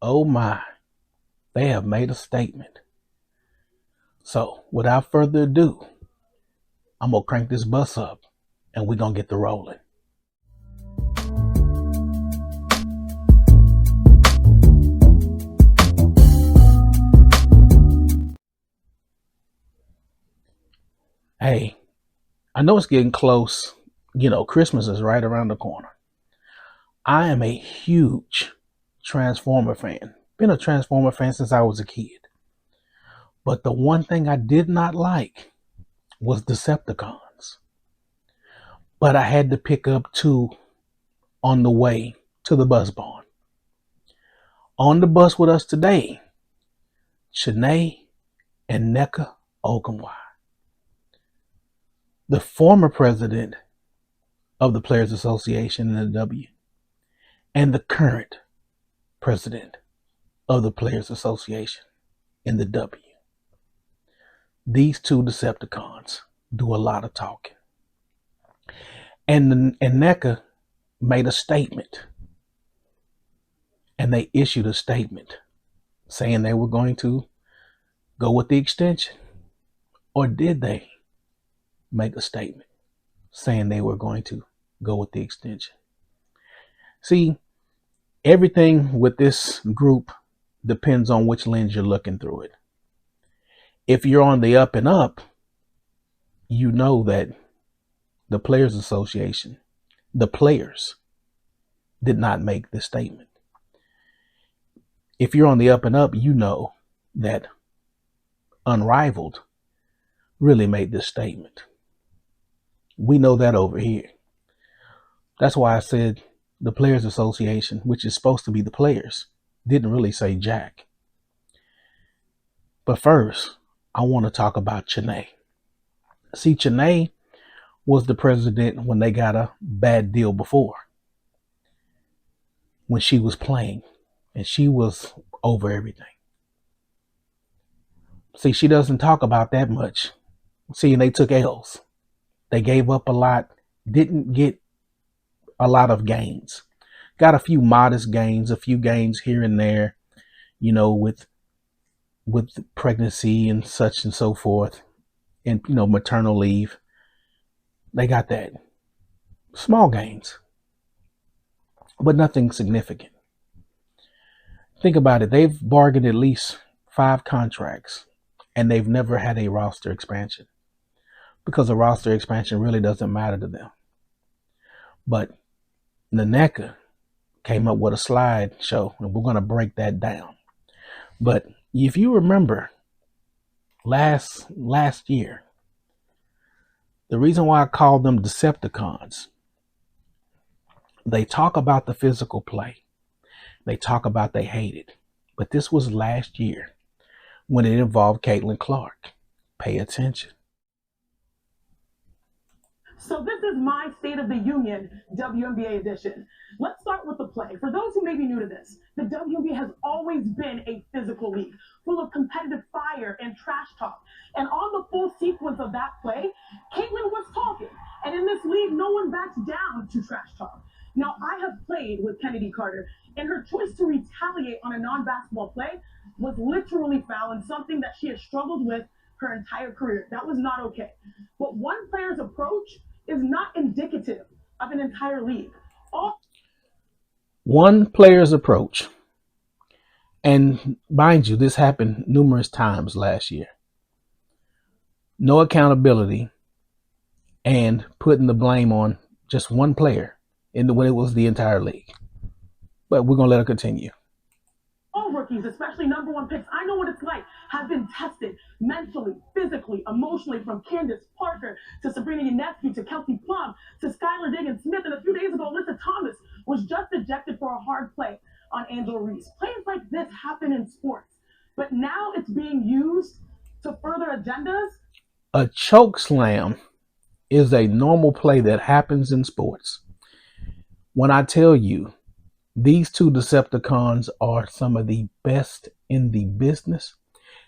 Oh my, they have made a statement. So without further ado, I'm going to crank this bus up and we're going to get the rolling. Hey, I know it's getting close. Christmas is right around the corner. I am a huge Transformer fan. Been a Transformer fan since I was a kid. But the one thing I did not like was Decepticons. But I had to pick up two on the way to the bus barn. On the bus with us today, Chiney and Nneka Ogwumike, the former president of the Players Association in the W, and the current president of the Players Association in the W. These two Decepticons do a lot of talking. And Nneka made a statement, and they issued a statement saying they were going to go with the extension. Or did they make a statement saying they were going to go with the extension? See, everything with this group depends on which lens you're looking through it. If you're on the up and up, you know that the Players Association, the players, did not make this statement. If you're on the up and up, you know that Unrivaled really made this statement. We know that over here. That's why I said the Players Association, which is supposed to be the players, didn't really say jack. But first, I want to talk about Chiney. See, Chiney was the president when they got a bad deal before, when she was playing, and she was over everything. See, she doesn't talk about that much. See, and they took L's. They gave up a lot, didn't get a lot of gains. Got a few modest gains, a few gains here and there, with pregnancy and such and so forth, and maternal leave. They got that. Small gains, but nothing significant. Think about it. They've bargained at least 5 contracts, and they've never had a roster expansion, because a roster expansion really doesn't matter to them. But Nneka came up with a slideshow, and we're going to break that down. But if you remember last year, the reason why I call them Decepticons, they talk about the physical play. They talk about they hate it. But this was last year when it involved Caitlin Clark. Pay attention. So this is my State of the Union WNBA edition. Let's start with the play. For those who may be new to this, the WNBA has always been a physical league, full of competitive fire and trash talk. And on the full sequence of that play, Caitlin was talking. And in this league, no one backs down to trash talk. Now, I have played with Kennedy Carter, and her choice to retaliate on a non-basketball play was literally foul and something that she has struggled with her entire career. That was not okay. But one player's approach is not indicative of an entire league. One player's approach, and mind you, this happened numerous times last year. No accountability, and putting the blame on just one player when it was the entire league. But we're going to let her continue. All rookies, especially number 1 picks, I know what it's like, have been tested mentally, physically, emotionally, from Candace Parker to Sabrina Ionescu to Kelsey Plum to Skylar Diggins-Smith. And a few days ago, Alyssa Thomas was just ejected for a hard play on Angela Reese. Plays like this happen in sports, but now it's being used to further agendas. A choke slam is a normal play that happens in sports. When I tell you, these two Decepticons are some of the best in the business,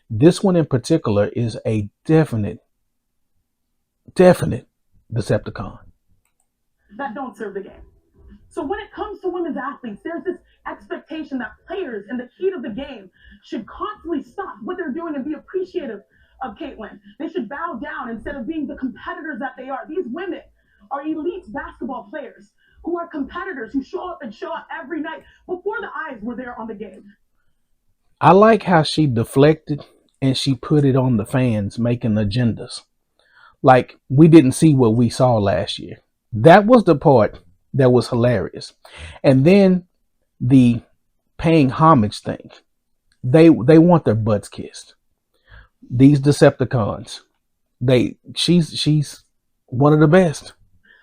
this one in particular is a definite Decepticon. That don't serve the game. So when it comes to women's athletes, there's this expectation that players in the heat of the game should constantly stop what they're doing and be appreciative of Caitlin. They should bow down instead of being the competitors that they are. These women are elite basketball players who are competitors who show up and show up every night before the eyes were there on the game. I like how she deflected and she put it on the fans making agendas. Like we didn't see what we saw last year. That was the part that was hilarious. And then the paying homage thing. They want their butts kissed. These Decepticons. She's one of the best.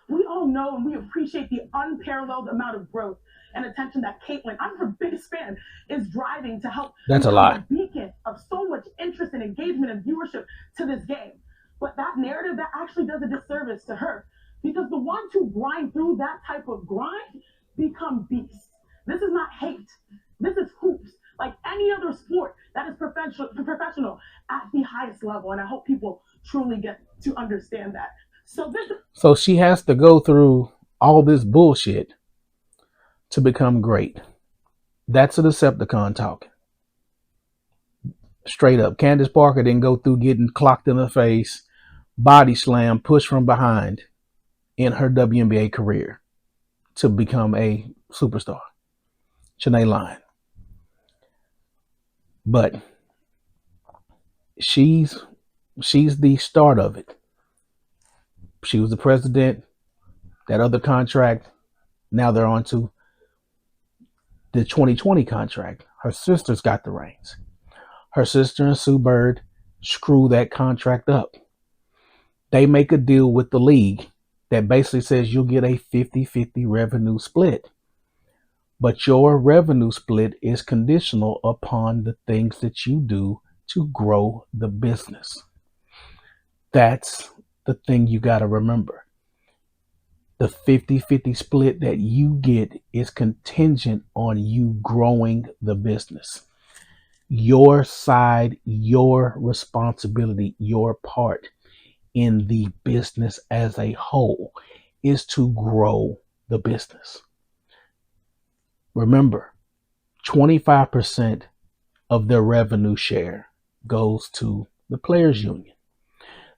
We all know and we appreciate the unparalleled amount of growth and attention that Caitlin, I'm her biggest fan, is driving to help That's a become lie. a beacon of so much interest and engagement and viewership to this game. But that narrative, that actually does a disservice to her because the ones who grind through that type of grind become beasts. This is not hate. This is hoops. Like any other sport that is professional at the highest level. And I hope people truly get to understand that. So she has to go through all this bullshit to become great. That's a Decepticon talking. Straight up. Candace Parker didn't go through getting clocked in the face, body slam, pushed from behind in her WNBA career to become a superstar. Shanae lying. But she's the start of it. She was the president. That other contract, now they're on to the 2020 contract. Her sister's got the reins. Her sister and Sue Bird screw that contract up. They make a deal with the league that basically says you'll get a 50-50 revenue split. But your revenue split is conditional upon the things that you do to grow the business. That's the thing you got to remember. The 50-50 split that you get is contingent on you growing the business. Your side, your responsibility, your part in the business as a whole is to grow the business. Remember, 25% of their revenue share goes to the players union.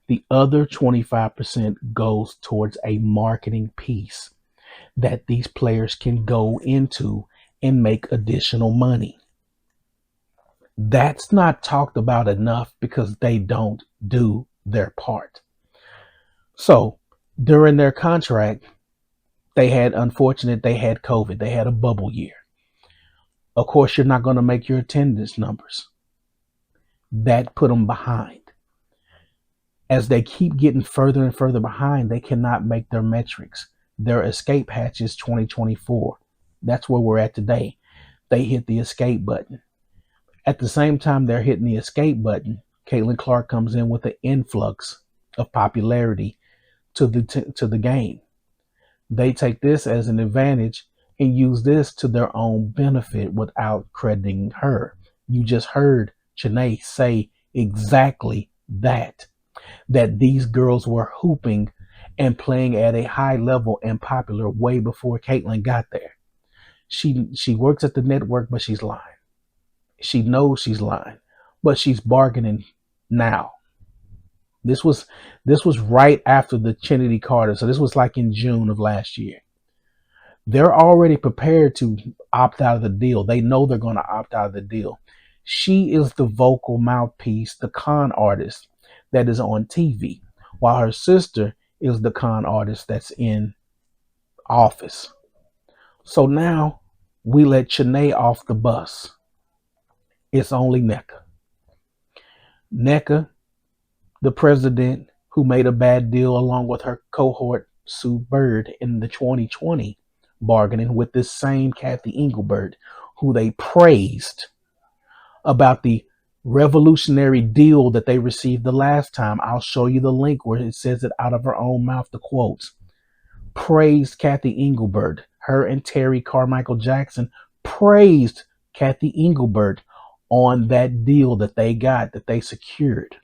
The other 25% goes towards a marketing piece that these players can go into and make additional money. That's not talked about enough because they don't do their part. So during their contract, they had COVID. They had a bubble year. Of course, you're not going to make your attendance numbers. That put them behind. As they keep getting further and further behind, they cannot make their metrics. Their escape hatch is 2024. That's where we're at today. They hit the escape button. At the same time they're hitting the escape button, Caitlin Clark comes in with an influx of popularity to the game. They take this as an advantage and use this to their own benefit without crediting her. You just heard Chiney say exactly that these girls were hooping and playing at a high level and popular way before Caitlin got there. She works at the network, but she's lying. She knows she's lying, but she's bargaining now. This was right after the Kennedy Carter, so this was like in June of last year. They're already prepared to opt out of the deal. They know they're going to opt out of the deal. She is the vocal mouthpiece, the con artist that is on TV, while her sister is the con artist that's in office. So now we let Chiney off the bus. It's only Nneka. Nneka, the president who made a bad deal along with her cohort Sue Bird in the 2020 bargaining with this same Kathy Engelbert, who they praised about the revolutionary deal that they received the last time. I'll show you the link where it says it out of her own mouth, the quotes. Praised Kathy Engelbert. Her and Terry Carmichael Jackson praised Kathy Engelbert on that deal that they got, that they secured.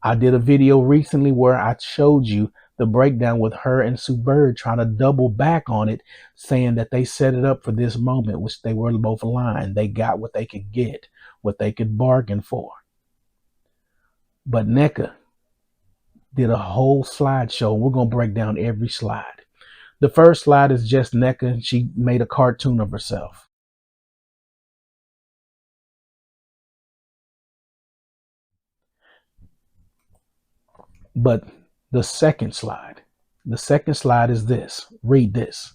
I did a video recently where I showed you the breakdown with her and Sue Bird trying to double back on it, saying that they set it up for this moment, which they were both lying. They got what they could get, what they could bargain for. But Nneka did a whole slideshow. We're going to break down every slide. The first slide is just Nneka. She made a cartoon of herself. But the second slide is this. Read this.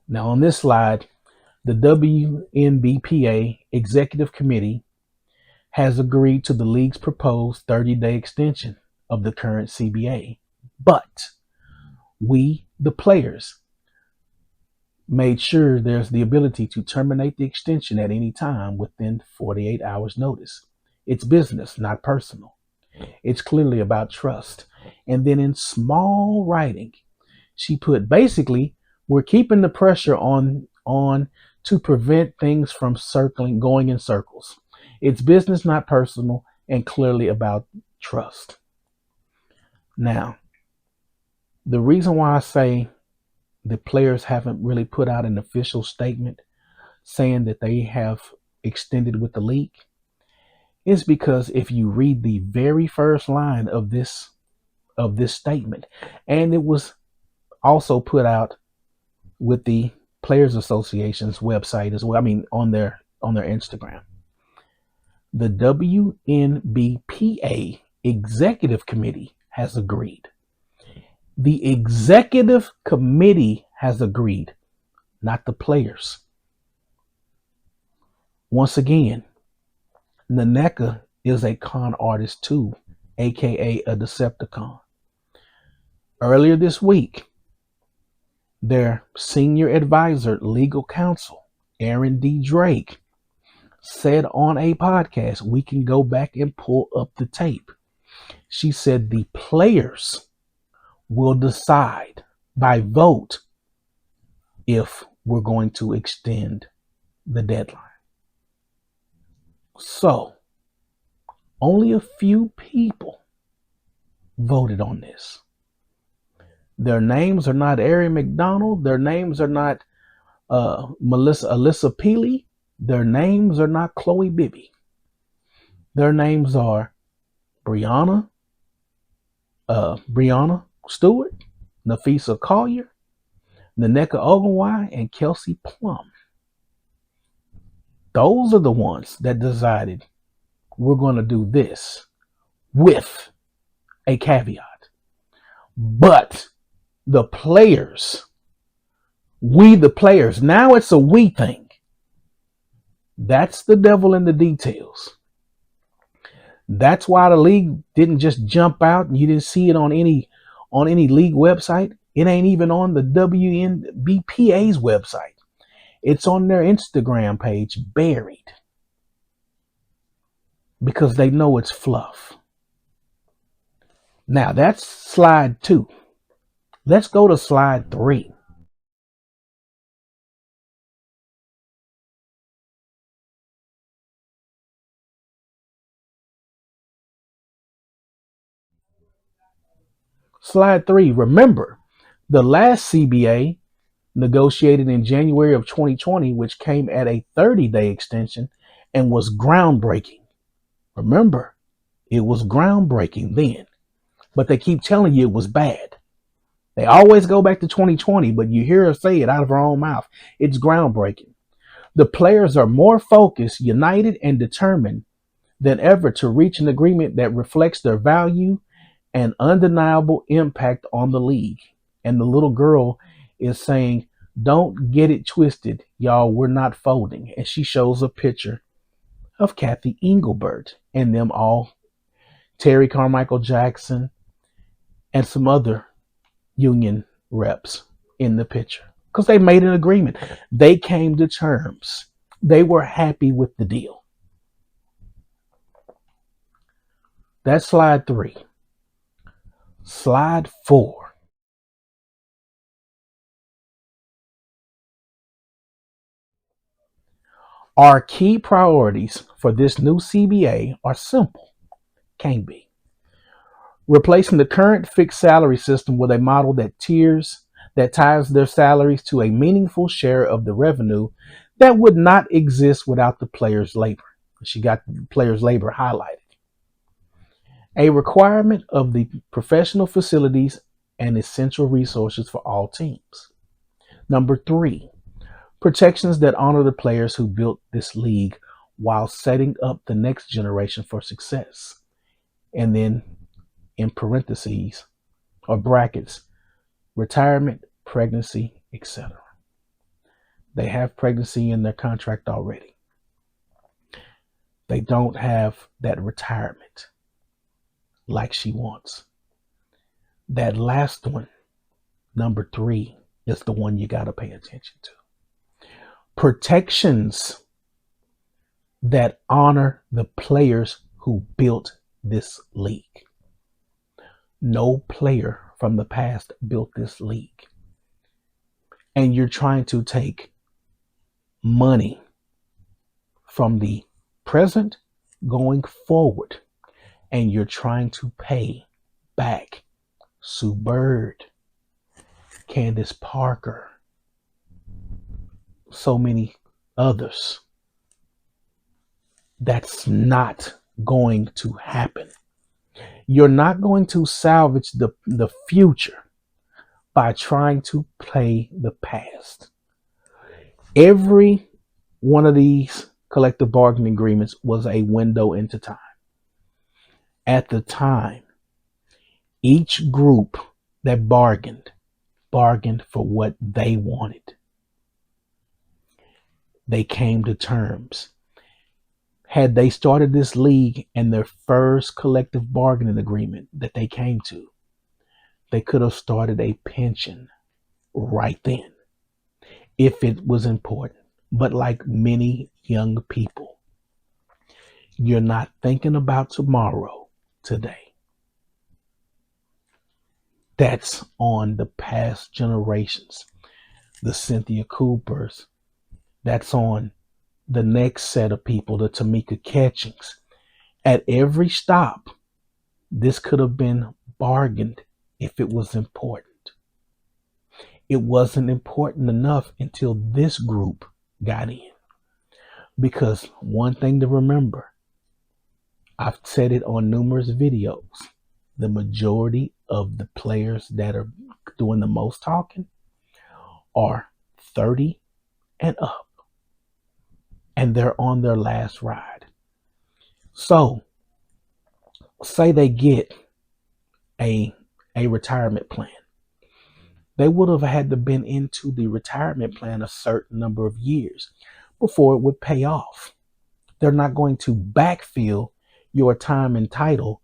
Now, on this slide, the WNBPA Executive Committee has agreed to the league's proposed 30-day extension of the current CBA. But we, the players, made sure there's the ability to terminate the extension at any time within 48 hours notice. It's business, not personal. It's clearly about trust. And then in small writing, she put basically, we're keeping the pressure on to prevent things from going in circles. It's business, not personal, and clearly about trust. Now, the reason why I say the players haven't really put out an official statement saying that they have extended with the league is because if you read the very first line of this statement, and it was also put out with the Players Association's website as well. I mean, on their Instagram. The WNBPA Executive Committee has agreed. The Executive Committee has agreed, not the players. Once again, Nneka is a con artist too, aka a Decepticon. Earlier this week, their senior advisor, legal counsel, Aaron D. Drake, said on a podcast, we can go back and pull up the tape. She said the players will decide by vote if we're going to extend the deadline. So, only a few people voted on this. Their names are not Ari McDonald. Their names are not Alyssa Peely. Their names are not Chloe Bibby. Their names are Brianna Stewart, Nafisa Collier, Nneka Ogwumike, and Kelsey Plum. Those are the ones that decided we're going to do this with a caveat. But the players, we the players, now it's a we thing. That's the devil in the details. That's why the league didn't just jump out and you didn't see it on any league website. It ain't even on the WNBPA's website. It's on their Instagram page, buried, because they know it's fluff. Now that's slide 2. Let's go to slide 3. Slide 3. Remember, the last CBA negotiated in January of 2020, which came at a 30-day extension and was groundbreaking. Remember, it was groundbreaking then, but they keep telling you it was bad. They always go back to 2020, but you hear her say it out of her own mouth. It's groundbreaking. The players are more focused, united, and determined than ever to reach an agreement that reflects their value and undeniable impact on the league. And the little girl is saying, don't get it twisted, y'all, we're not folding. And she shows a picture of Kathy Engelbert and them all, Terry Carmichael Jackson, and some other union reps in the picture. Because they made an agreement. They came to terms. They were happy with the deal. That's slide 3. Slide 4. Our key priorities for this new CBA are simple. Can't be. Replacing the current fixed salary system with a model that ties their salaries to a meaningful share of the revenue that would not exist without the players' labor. She got the players' labor highlighted. A requirement of the professional facilities and essential resources for all teams. Number three, protections that honor the players who built this league while setting up the next generation for success. And then in parentheses or brackets, retirement, pregnancy, etc. They have pregnancy in their contract already. They don't have that retirement like she wants. That last one, number three, is the one you got to pay attention to. Protections that honor the players who built this league. No player from the past built this league. And you're trying to take money from the present going forward, and you're trying to pay back Sue Bird, Candace Parker, so many others. That's not going to happen. You're not going to salvage the future by trying to play the past. Every one of these collective bargaining agreements was a window into time. At the time, each group that bargained for what they wanted. They came to terms. Had they started this league and their first collective bargaining agreement that they came to, they could have started a pension right then if it was important. But like many young people, you're not thinking about tomorrow today. That's on the past generations, the Cynthia Coopers. That's on the next set of people, the Tamika Catchings. At every stop, this could have been bargained if it was important. It wasn't important enough until this group got in. Because one thing to remember, I've said it on numerous videos, the majority of the players that are doing the most talking are 30 and up. And they're on their last ride. So, say they get a retirement plan. They would have had to been into the retirement plan a certain number of years before it would pay off. They're not going to backfill your time and title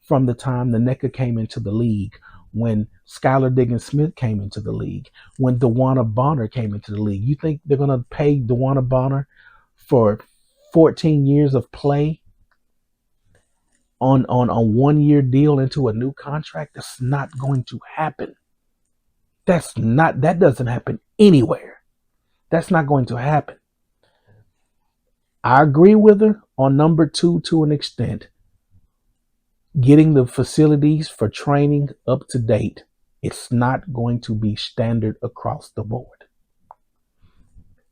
from the time the Nneka came into the league, when Skylar Diggins-Smith came into the league, when DeWanna Bonner came into the league. You think they're going to pay DeWanna Bonner for 14 years of play on a 1-year deal into a new contract? That's not going to happen. That doesn't happen anywhere. That's not going to happen. I agree with her on number two to an extent. Getting the facilities for training up to date, it's not going to be standard across the board.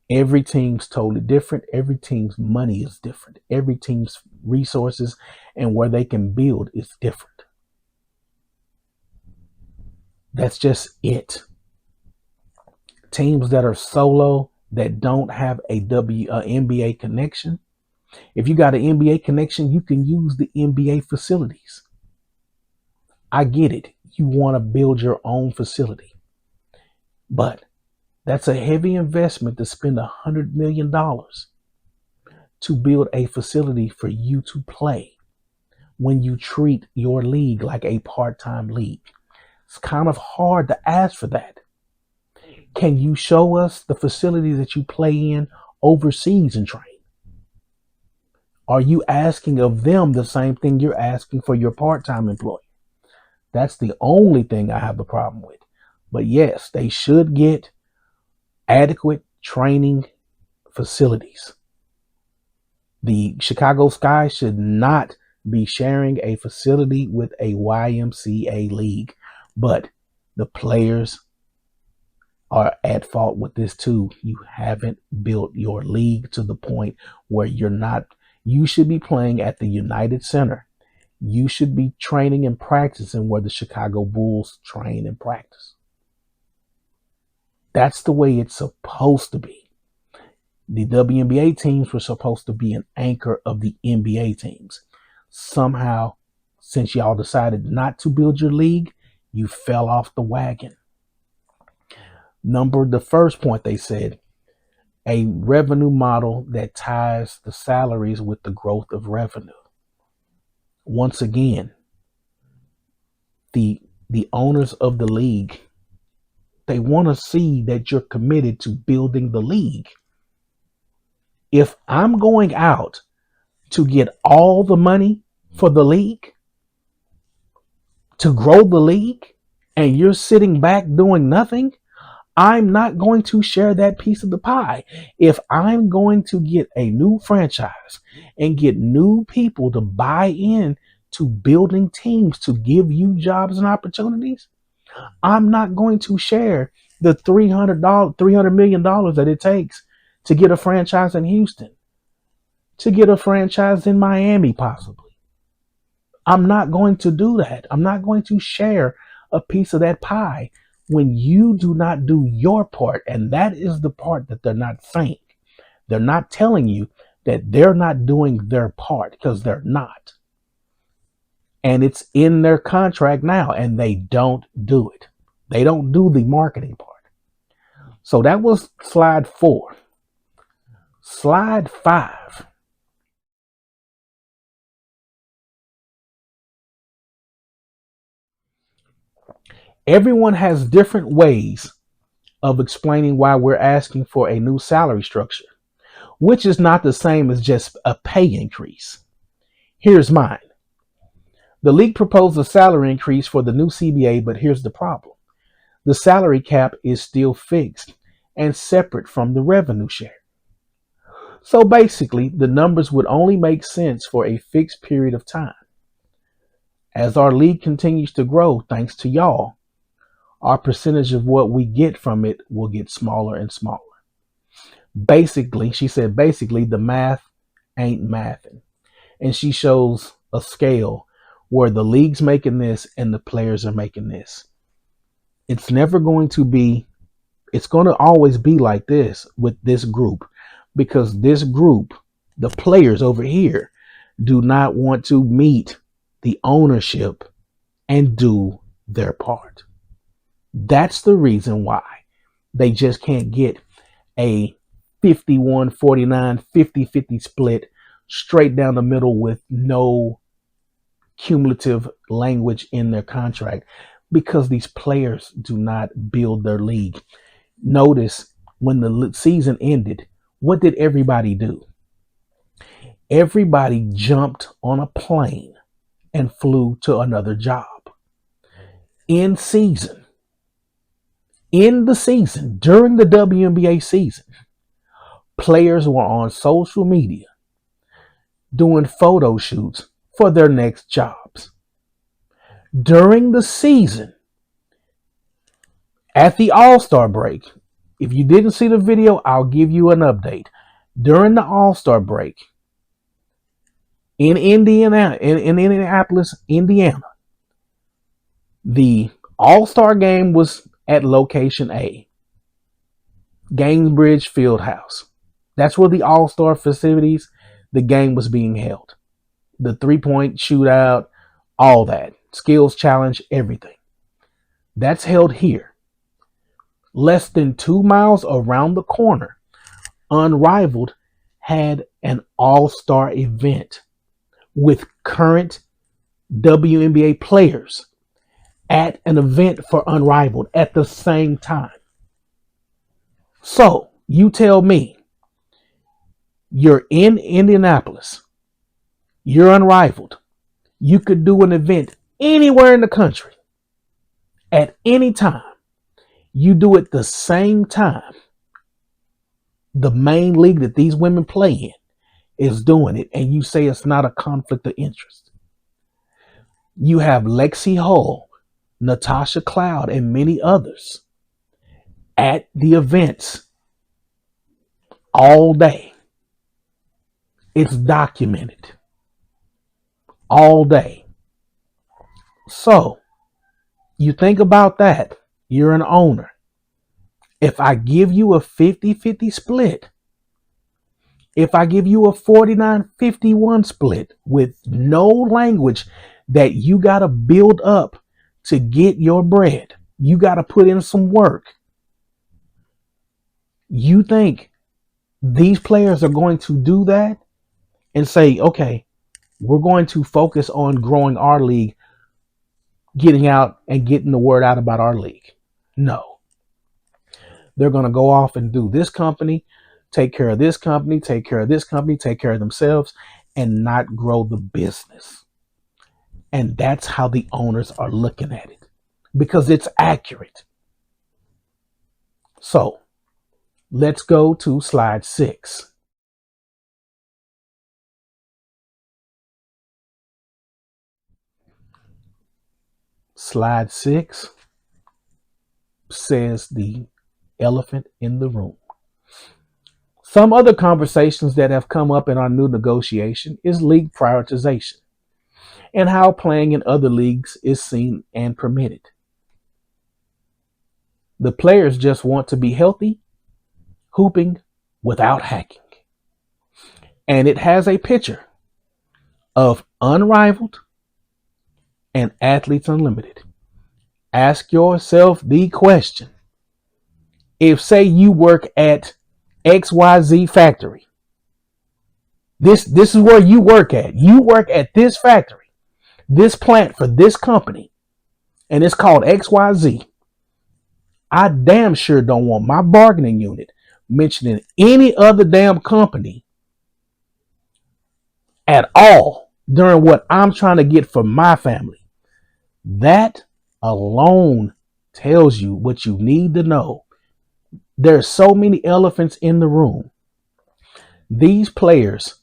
Every team's totally different. Every team's money is different. Every team's resources and where they can build is different. That's just it. Teams that are solo, that don't have a NBA connection. If you got an NBA connection, you can use the NBA facilities. I get it. You want to build your own facility. But that's a heavy investment to spend $100 million to build a facility for you to play when you treat your league like a part-time league. It's kind of hard to ask for that. Can you show us the facilities that you play in overseas and train? Are you asking of them the same thing you're asking for your part-time employee? That's the only thing I have a problem with. But yes, they should get adequate training facilities. The Chicago Sky should not be sharing a facility with a YMCA league, but the players are at fault with this too. You haven't built your league to the point where you should be playing at the United Center. You should be training and practicing where the Chicago Bulls train and practice. That's the way it's supposed to be. The WNBA teams were supposed to be an anchor of the NBA teams. Somehow, since y'all decided not to build your league, you fell off the wagon. The first point they said, a revenue model that ties the salaries with the growth of revenue. Once again, the owners of the league, they want to see that you're committed to building the league. If I'm going out to get all the money for the league, to grow the league, and you're sitting back doing nothing, I'm not going to share that piece of the pie. If I'm going to get a new franchise and get new people to buy in to building teams to give you jobs and opportunities, I'm not going to share the $300 million that it takes to get a franchise in Houston, to get a franchise in Miami, possibly. I'm not going to do that. I'm not going to share a piece of that pie when you do not do your part. And that is the part that they're not saying. They're not telling you that they're not doing their part, because they're not. And it's in their contract now, and they don't do it. They don't do the marketing part. So that was slide 4. Slide 5. Everyone has different ways of explaining why we're asking for a new salary structure, which is not the same as just a pay increase. Here's mine. The league proposed a salary increase for the new CBA, but here's the problem. The salary cap is still fixed and separate from the revenue share. So basically, the numbers would only make sense for a fixed period of time. As our league continues to grow, thanks to y'all, our percentage of what we get from it will get smaller and smaller. Basically, she said, the math ain't mathing. And she shows a scale where the league's making this and the players are making this. It's going to always be like this with this group, because this group, the players over here, do not want to meet the ownership and do their part. That's the reason why they just can't get a 51-49, 50-50 split straight down the middle with no cumulative language in their contract, because these players do not build their league. Notice when the season ended, what did everybody do? Everybody jumped on a plane and flew to another job. In the season, during the WNBA season, players were on social media doing photo shoots for their next jobs. During the season, at the All-Star break, if you didn't see the video, I'll give you an update. During the All-Star break in Indianapolis, Indiana, the All-Star game was at location A, Gainsbridge Fieldhouse. That's where the All-Star festivities, the game was being held. The 3-point shootout, all that. Skills challenge, everything. That's held here. Less than 2 miles around the corner, Unrivaled had an all-star event with current WNBA players at an event for Unrivaled at the same time. So, you tell me, you're in Indianapolis, you're Unrivaled, you could do an event anywhere in the country at any time. You do it the same time the main league that these women play in. is doing it, and you say it's not a conflict of interest. You have Lexi Hull, Natasha Cloud, and many others at the events all day. It's documented all day. So you think about that. You're an owner. If I give you a 50-50 split, if I give you a 49-51 split with no language that you got to build up to get your bread, you got to put in some work. You think these players are going to do that and say, okay, we're going to focus on growing our league, getting out and getting the word out about our league? No. They're going to go off and do this company, take care of this company, take care of this company, take care of themselves, and not grow the business. And that's how the owners are looking at it, because it's accurate. So let's go to slide 6. Slide 6 says the elephant in the room. Some other conversations that have come up in our new negotiation is league prioritization and how playing in other leagues is seen and permitted. The players just want to be healthy, hooping without hacking. And it has a picture of Unrivaled and Athletes Unlimited. Ask yourself the question. If, say, you work at XYZ factory, this is where you work at. You work at this factory, this plant for this company, and it's called XYZ. I damn sure don't want my bargaining unit mentioning any other damn company at all during what I'm trying to get for my family. That alone tells you what you need to know. There's so many elephants in the room. These players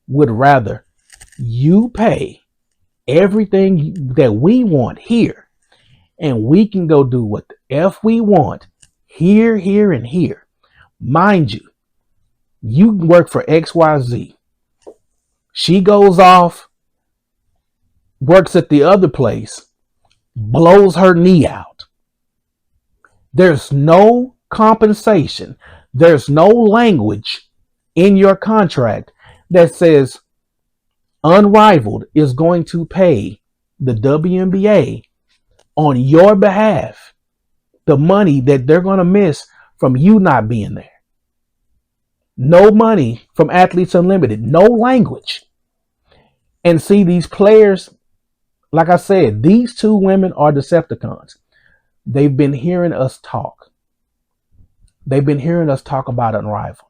would rather you pay everything that we want here, and we can go do what the F we want here, here, and here. Mind you, you work for XYZ. She goes off, works at the other place, blows her knee out. There's no compensation. There's no language in your contract that says Unrivaled is going to pay the WNBA on your behalf the money that they're going to miss from you not being there. No money from Athletes Unlimited. No language. And see, these players, like I said, these two women are Decepticons. They've been hearing us talk. They've been hearing us talk about Unrivaled.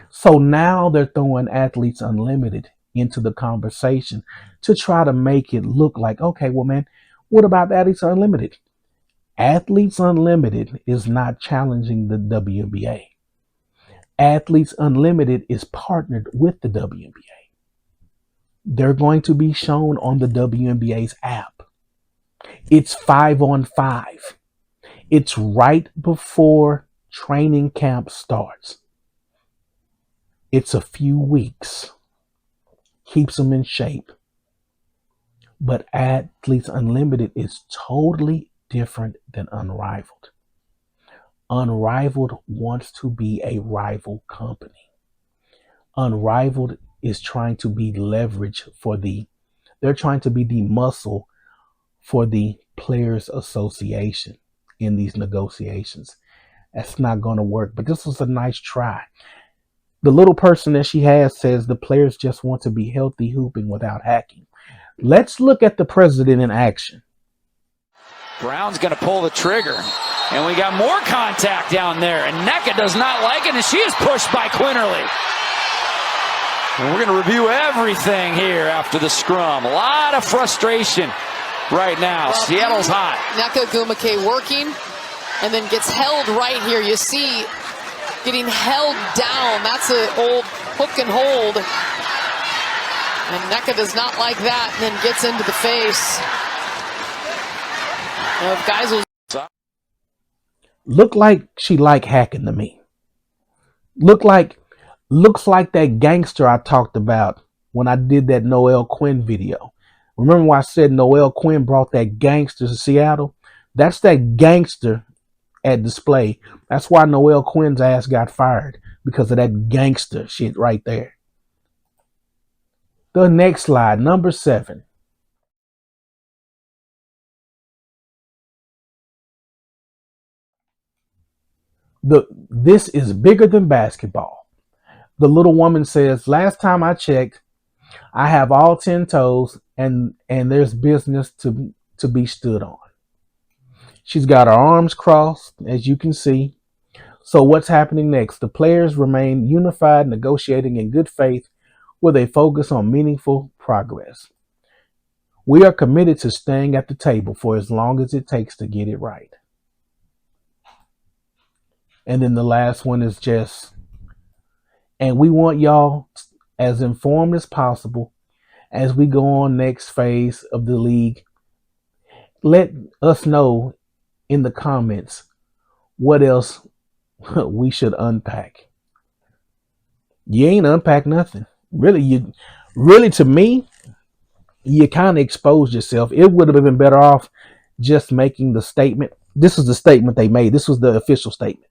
So now they're throwing Athletes Unlimited into the conversation to try to make it look like, okay, well, man, what about Athletes Unlimited? Athletes Unlimited is not challenging the WNBA. Athletes Unlimited is partnered with the WNBA. They're going to be shown on the WNBA's app. It's 5-on-5. It's right before training camp starts. It's a few weeks. Keeps them in shape. But Athletes Unlimited is totally different than Unrivaled. Unrivaled wants to be a rival company. Unrivaled is trying to be leverage they're trying to be the muscle for the Players Association in these negotiations. That's not going to work, but this was a nice try. The little person that she has says the players just want to be healthy, hooping without hacking. Let's look at the president in action. Brown's going to pull the trigger. And we got more contact down there. And Nneka does not like it, and she is pushed by Quinterly. And we're going to review everything here after the scrum. A lot of frustration right now. Seattle's hot. Nneka Ogwumike working and then gets held right here. You see getting held down. That's an old hook and hold And Nneka does not like that, and then gets into the face of Geisel's. Look like she like hacking to me. Looks like that gangster I talked about when I did that Noelle Quinn video. Remember when I said Noelle Quinn brought that gangster to Seattle? That's that gangster at display. That's why Noelle Quinn's ass got fired, because of that gangster shit right there. The next slide, number 7. This is bigger than basketball. The little woman says, last time I checked, I have all 10 toes and there's business to be stood on. She's got her arms crossed, as you can see. So what's happening next? The players remain unified, negotiating in good faith with a focus on meaningful progress. We are committed to staying at the table for as long as it takes to get it right. And then the last one is just, and we want y'all as informed as possible as we go on next phase of the league. Let us know in the comments what else we should unpack. You ain't unpack nothing. Really to me, you kind of exposed yourself. It would have been better off just making the statement. This is the statement they made. This was the official statement.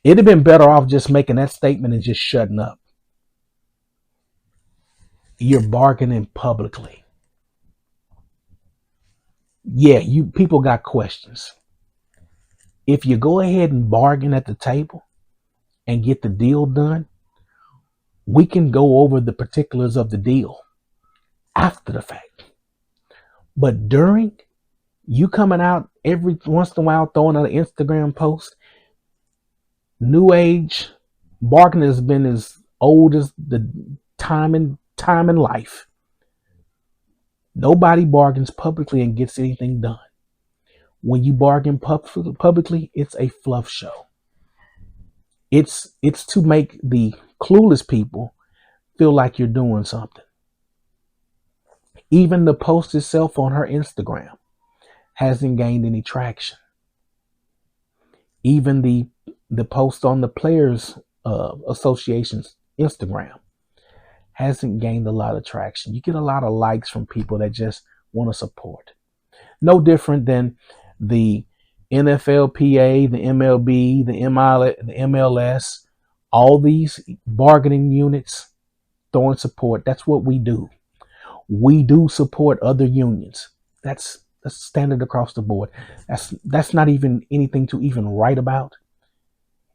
It'd have been better off just making that statement and just shutting up. You're bargaining publicly. Yeah, you people got questions. If you go ahead and bargain at the table and get the deal done, we can go over the particulars of the deal after the fact. But during, you coming out every once in a while throwing out an Instagram post, new age bargaining has been as old as the time in life. Nobody bargains publicly and gets anything done. When you bargain publicly, it's a fluff show. It's to make the clueless people feel like you're doing something. Even the post itself on her Instagram hasn't gained any traction. Even the post on the Players Association's Instagram hasn't gained a lot of traction. You get a lot of likes from people that just want to support. No different than the NFLPA, the MLB, the MLS, all these bargaining units throwing support. That's what we do. We do support other unions. That's standard across the board. That's not even anything to even write about.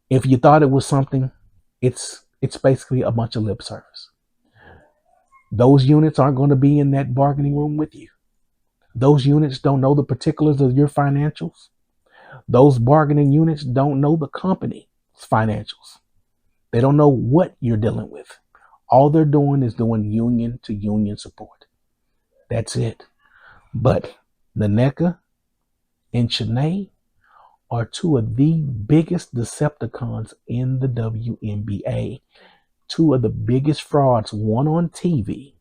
If you thought it was something, it's basically a bunch of lip service. Those units aren't going to be in that bargaining room with you. Those units don't know the particulars of your financials. Those bargaining units don't know the company's financials. They don't know what you're dealing with. All they're doing is doing union to union support. That's it. But Nneka and Chiney are two of the biggest Decepticons in the WNBA. Two of the biggest frauds, one on TV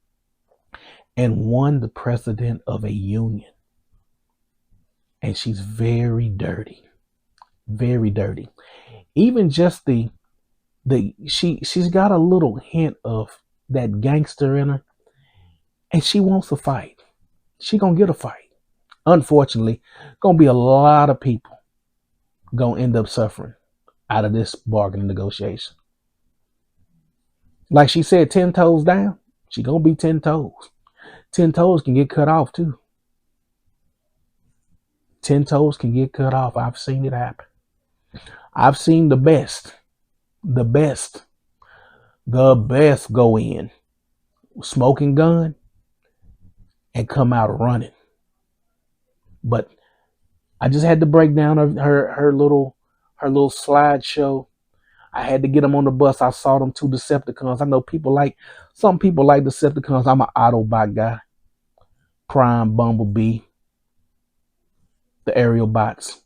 and one the president of a union. And she's very dirty. Very dirty. Even just she's got a little hint of that gangster in her, and she wants a fight. She gonna get a fight. Unfortunately, gonna be a lot of people gonna end up suffering out of this bargaining negotiation. Like she said, 10 toes down. She gonna be 10 toes. 10 toes can get cut off too. 10 toes can get cut off. I've seen it happen. I've seen the best go in, smoking gun, and come out running. But I just had to break down her little her little slideshow. I had to get them on the bus. I saw them 2 Decepticons. I know some people like Decepticons. I'm an Autobot guy. Prime, Bumblebee, the aerial bots,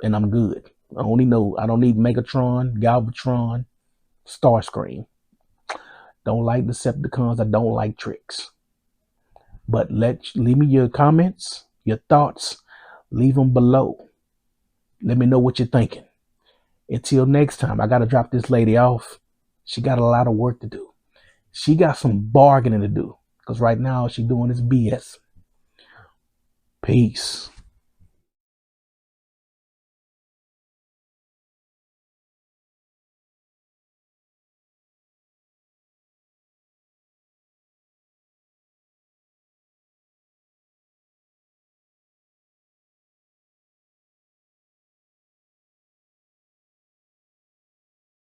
and I'm good. I don't need Megatron, Galvatron, Starscream. Don't like Decepticons. I don't like tricks. But leave me your comments, your thoughts. Leave them below. Let me know what you're thinking. Until next time, I got to drop this lady off. She got a lot of work to do. She got some bargaining to do. Because right now, all she's doing is BS. Peace.